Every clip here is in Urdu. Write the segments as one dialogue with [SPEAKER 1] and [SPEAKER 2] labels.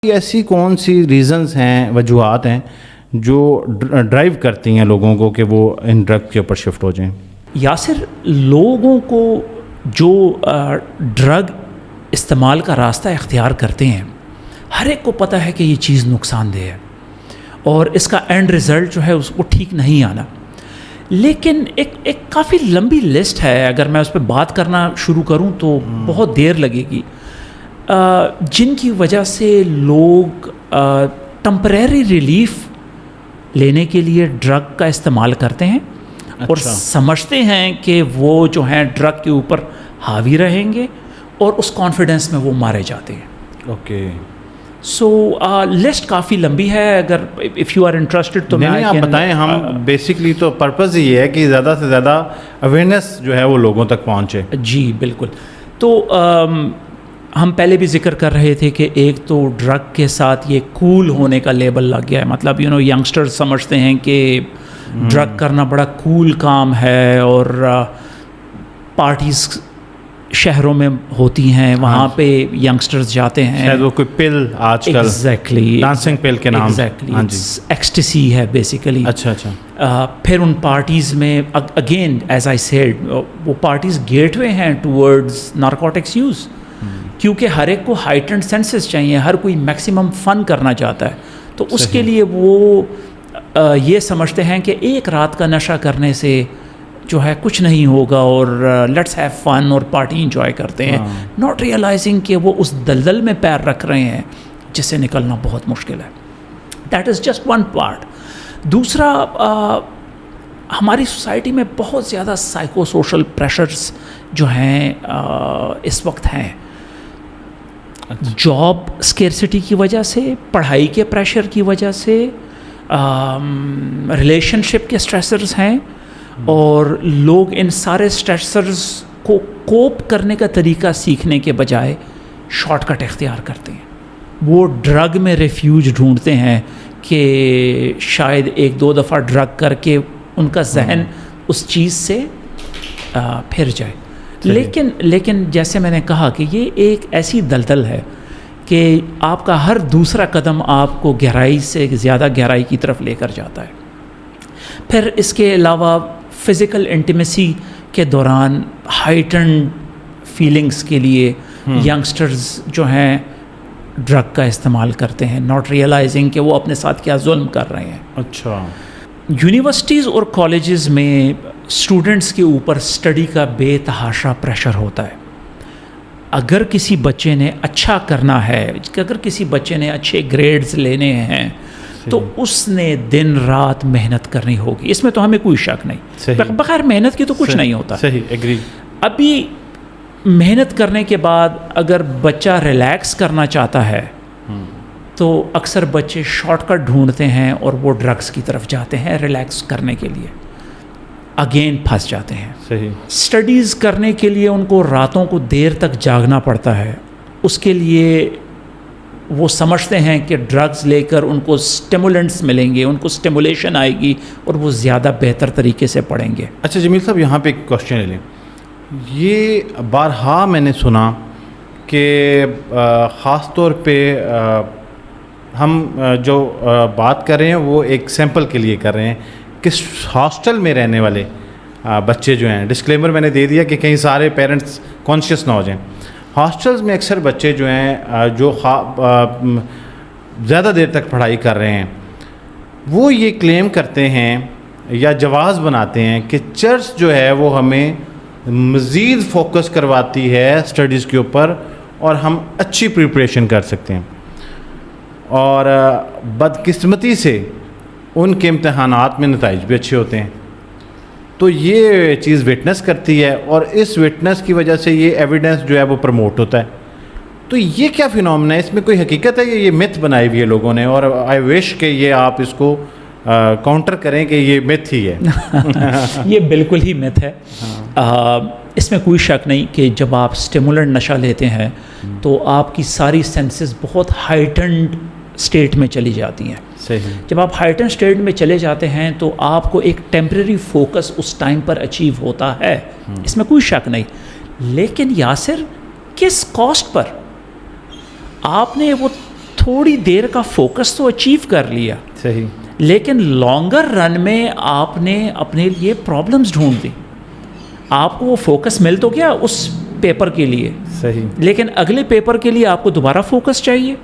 [SPEAKER 1] ایسی کون سی ریزنز ہیں, وجوہات ہیں جو ڈرائیو کرتی ہیں لوگوں کو کہ وہ ان ڈرگ کے اوپر شفٹ ہو جائیں؟
[SPEAKER 2] یاسر, لوگوں کو جو ڈرگ استعمال کا راستہ اختیار کرتے ہیں, ہر ایک کو پتہ ہے کہ یہ چیز نقصان دہ ہے اور اس کا اینڈ رزلٹ جو ہے اس کو ٹھیک نہیں آنا. لیکن ایک کافی لمبی لسٹ ہے, اگر میں اس پہ بات کرنا شروع کروں تو بہت دیر لگے گی, جن کی وجہ سے لوگ ٹمپریری ریلیف لینے کے لیے ڈرگ کا استعمال کرتے ہیں اور سمجھتے ہیں کہ وہ جو ہیں ڈرگ کے اوپر حاوی رہیں گے اور اس کانفیڈنس میں وہ مارے جاتے ہیں.
[SPEAKER 1] اوکے,
[SPEAKER 2] سو لسٹ کافی لمبی ہے, اگر اف یو آر انٹرسٹڈ تو
[SPEAKER 1] نہیں آپ بتائیں. ہم بیسکلی تو پرپز یہ ہے کہ زیادہ سے زیادہ اویئرنیس جو ہے وہ لوگوں تک پہنچے.
[SPEAKER 2] جی بالکل. تو ہم پہلے بھی ذکر کر رہے تھے کہ ایک تو ڈرگ کے ساتھ یہ کول ہونے کا لیبل لگ گیا ہے, مطلب ینگسٹر سمجھتے ہیں کہ ڈرگ کرنا بڑا کول کام ہے اور پارٹیز شہروں میں ہوتی ہیں, وہاں پہ ینگسٹرز جاتے ہیں,
[SPEAKER 1] شاید وہ کوئی پل آج کل
[SPEAKER 2] ایگزیکٹلی
[SPEAKER 1] ڈانسنگ پل کے نام,
[SPEAKER 2] ایکسٹیسی ہے بیسیکلی.
[SPEAKER 1] اچھا.
[SPEAKER 2] پھر ان پارٹیز میں اگین ایز آئی سیڈ وہ پارٹیز گیٹ وے ہیں ٹورڈز نارکوٹکس یوز, کیونکہ ہر ایک کو ہائٹنڈ سینسز چاہیے, ہر کوئی میکسیمم فن کرنا چاہتا ہے, تو اس کے لیے وہ یہ سمجھتے ہیں کہ ایک رات کا نشہ کرنے سے جو ہے کچھ نہیں ہوگا اور لیٹس ہیو فن اور پارٹی انجوائے کرتے ہیں, ناٹ ریئلائزنگ کہ وہ اس دلدل میں پیر رکھ رہے ہیں جس سے نکلنا بہت مشکل ہے. That is just one part. دوسرا, ہماری سوسائٹی میں بہت زیادہ سائیکو سوشل پریشرز جو ہیں اس وقت ہیں, جاب اسکیرسٹی کی وجہ سے, پڑھائی کے پریشر کی وجہ سے, ریلیشن شپ کے اسٹریسرز ہیں, اور لوگ ان سارے اسٹریسرز کو کوپ کرنے کا طریقہ سیکھنے کے بجائے شارٹ کٹ اختیار کرتے ہیں. وہ ڈرگ میں ریفیوج ڈھونڈتے ہیں کہ شاید ایک دو دفعہ ڈرگ کر کے ان کا ذہن اس چیز سے پھر جائے. لیکن جیسے میں نے کہا کہ یہ ایک ایسی دلدل ہے کہ آپ کا ہر دوسرا قدم آپ کو گہرائی سے زیادہ گہرائی کی طرف لے کر جاتا ہے. پھر اس کے علاوہ فزیکل انٹیمیسی کے دوران ہائٹنڈ فیلنگس کے لیے ینگسٹرز جو ہیں ڈرگ کا استعمال کرتے ہیں, ناٹ ریئلائزنگ کہ وہ اپنے ساتھ کیا ظلم کر رہے ہیں.
[SPEAKER 1] اچھا.
[SPEAKER 2] یونیورسٹیز اور کالجز میں اسٹوڈنٹس کے اوپر اسٹڈی کا بے تحاشا پریشر ہوتا ہے. اگر کسی بچے نے اچھا کرنا ہے, اگر کسی بچے نے اچھے گریڈز لینے ہیں, تو اس نے دن رات محنت کرنی ہوگی, اس میں تو ہمیں کوئی شک نہیں. بغیر محنت کے تو کچھ نہیں ہوتا.
[SPEAKER 1] صحیح, ایگری.
[SPEAKER 2] ابھی محنت کرنے کے بعد اگر بچہ ریلیکس کرنا چاہتا ہے تو اکثر بچے شارٹ کٹ ڈھونڈتے ہیں اور وہ ڈرگس کی طرف جاتے ہیں ریلیکس کرنے کے لیے, اگین پھنس جاتے ہیں.
[SPEAKER 1] صحیح.
[SPEAKER 2] اسٹڈیز کرنے کے لیے ان کو راتوں کو دیر تک جاگنا پڑتا ہے, اس کے لیے وہ سمجھتے ہیں کہ ڈرگز لے کر ان کو اسٹیمولنٹس ملیں گے, ان کو اسٹیمولیشن آئے گی اور وہ زیادہ بہتر طریقے سے پڑھیں گے.
[SPEAKER 1] اچھا جمیل صاحب, یہاں پہ ایک کوشچن لے لیں. یہ بارہا میں نے سنا کہ خاص طور پہ ہم جو بات کر رہے ہیں وہ ایک سیمپل کے لیے کر رہے ہیں کہ ہاسٹل میں رہنے والے بچے جو ہیں, ڈسکلیمر میں نے دے دیا کہ کہیں سارے پیرنٹس کانشیس نہ ہو جائیں, ہاسٹلز میں اکثر بچے جو ہیں جو زیادہ دیر تک پڑھائی کر رہے ہیں, وہ یہ کلیم کرتے ہیں یا جواز بناتے ہیں کہ چرچ جو ہے وہ ہمیں مزید فوکس کرواتی ہے اسٹڈیز کے اوپر اور ہم اچھی پریپریشن کر سکتے ہیں, اور بدقسمتی سے ان کے امتحانات میں نتائج بھی اچھے ہوتے ہیں. تو یہ چیز وٹنس کرتی ہے اور اس وٹنس کی وجہ سے یہ ایویڈنس جو ہے وہ پروموٹ ہوتا ہے. تو یہ کیا فینومنا ہے, اس میں کوئی حقیقت ہے یا یہ متھ بنائی ہوئی ہے لوگوں نے, اور آئی وش کہ یہ آپ اس کو کاؤنٹر کریں کہ یہ متھ ہی ہے.
[SPEAKER 2] یہ بالکل ہی متھ ہے. اس میں کوئی شک نہیں کہ جب آپ اسٹیمولنٹ نشہ لیتے ہیں تو آپ کی ساری سینسز بہت ہائٹنڈ اسٹیٹ میں چلی جاتی ہیں.
[SPEAKER 1] صحیح.
[SPEAKER 2] جب آپ ہائٹن اسٹیٹ میں چلے جاتے ہیں تو آپ کو ایک ٹیمپریری فوکس اس ٹائم پر اچیو ہوتا ہے, اس میں کوئی شک نہیں. لیکن یاسر کس کاسٹ پر؟ آپ نے وہ تھوڑی دیر کا فوکس تو اچیو کر لیا,
[SPEAKER 1] صحیح,
[SPEAKER 2] لیکن لانگر رن میں آپ نے اپنے لیے پرابلمز ڈھونڈ دی. آپ کو وہ فوکس مل تو گیا اس پیپر کے لیے,
[SPEAKER 1] صحیح,
[SPEAKER 2] لیکن اگلے پیپر کے لیے آپ کو دوبارہ فوکس چاہیے.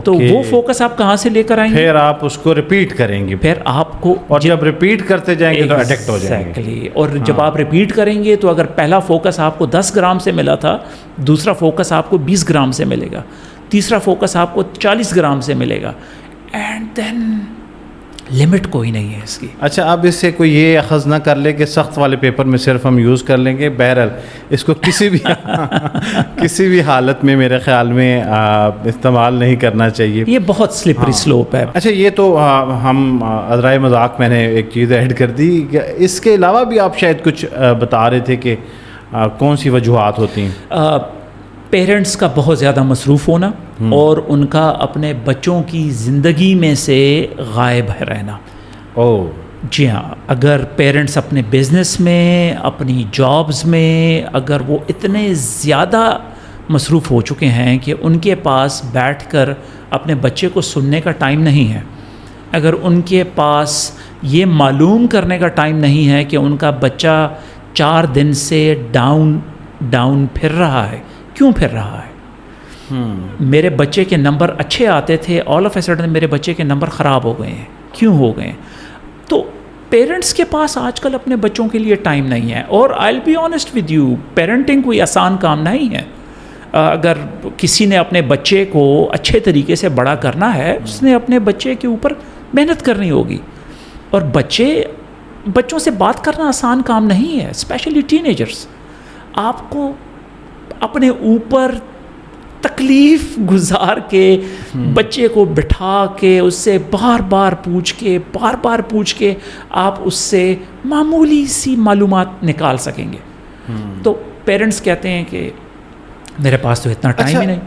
[SPEAKER 2] تو وہ فوکس آپ کہاں سے لے کر آئیں گے؟
[SPEAKER 1] پھر آپ اس کو ریپیٹ کریں گے,
[SPEAKER 2] پھر آپ کو,
[SPEAKER 1] اور جب ریپیٹ کرتے جائیں گے تو اڈکٹ ہو جائیں گے.
[SPEAKER 2] Exactly. اور جب آپ ریپیٹ کریں گے تو اگر پہلا فوکس آپ کو 10 گرام سے ملا تھا, دوسرا فوکس آپ کو 20 گرام سے ملے گا, تیسرا فوکس آپ کو 40 گرام سے ملے گا, اینڈ دین لمٹ کوئی نہیں ہے اس کی.
[SPEAKER 1] اچھا, اب اس سے کوئی یہ اخذ نہ کر لے کہ سخت والے پیپر میں صرف ہم یوز کر لیں گے. بہرحال اس کو کسی بھی حالت میں میرے خیال میں استعمال نہیں کرنا چاہیے.
[SPEAKER 2] یہ بہت سلپری سلوپ ہے.
[SPEAKER 1] اچھا, یہ تو ہم ادرائے مذاق میں نے ایک چیز ایڈ کر دی. اس کے علاوہ بھی آپ شاید کچھ بتا رہے تھے کہ کون سی وجوہات ہوتی ہیں؟
[SPEAKER 2] پیرنٹس کا بہت زیادہ مصروف ہونا اور ان کا اپنے بچوں کی زندگی میں سے غائب رہنا. جی ہاں, اگر پیرنٹس اپنے بزنس میں, اپنی جابز میں, اگر وہ اتنے زیادہ مصروف ہو چکے ہیں کہ ان کے پاس بیٹھ کر اپنے بچے کو سننے کا ٹائم نہیں ہے, اگر ان کے پاس یہ معلوم کرنے کا ٹائم نہیں ہے کہ ان کا بچہ 4 دن سے ڈاؤن پھر رہا ہے, کیوں پھر رہا ہے, میرے بچے کے نمبر اچھے آتے تھے, آل آف اے سڈن میرے بچے کے نمبر خراب ہو گئے ہیں, کیوں ہو گئے ہیں. تو پیرنٹس کے پاس آج کل اپنے بچوں کے لیے ٹائم نہیں ہے. اور I will be honest with you, parenting کوئی آسان کام نہیں ہے. اگر کسی نے اپنے بچے کو اچھے طریقے سے بڑا کرنا ہے, اس نے اپنے بچے کے اوپر محنت کرنی ہوگی. اور بچوں سے بات کرنا آسان کام نہیں ہے, اسپیشلی ٹین ایجرس. آپ کو اپنے اوپر تکلیف گزار کے بچے کو بٹھا کے اس سے بار بار پوچھ کے آپ اس سے معمولی سی معلومات نکال سکیں گے. تو پیرنٹس کہتے ہیں کہ میرے پاس تو اتنا ٹائم ہی نہیں.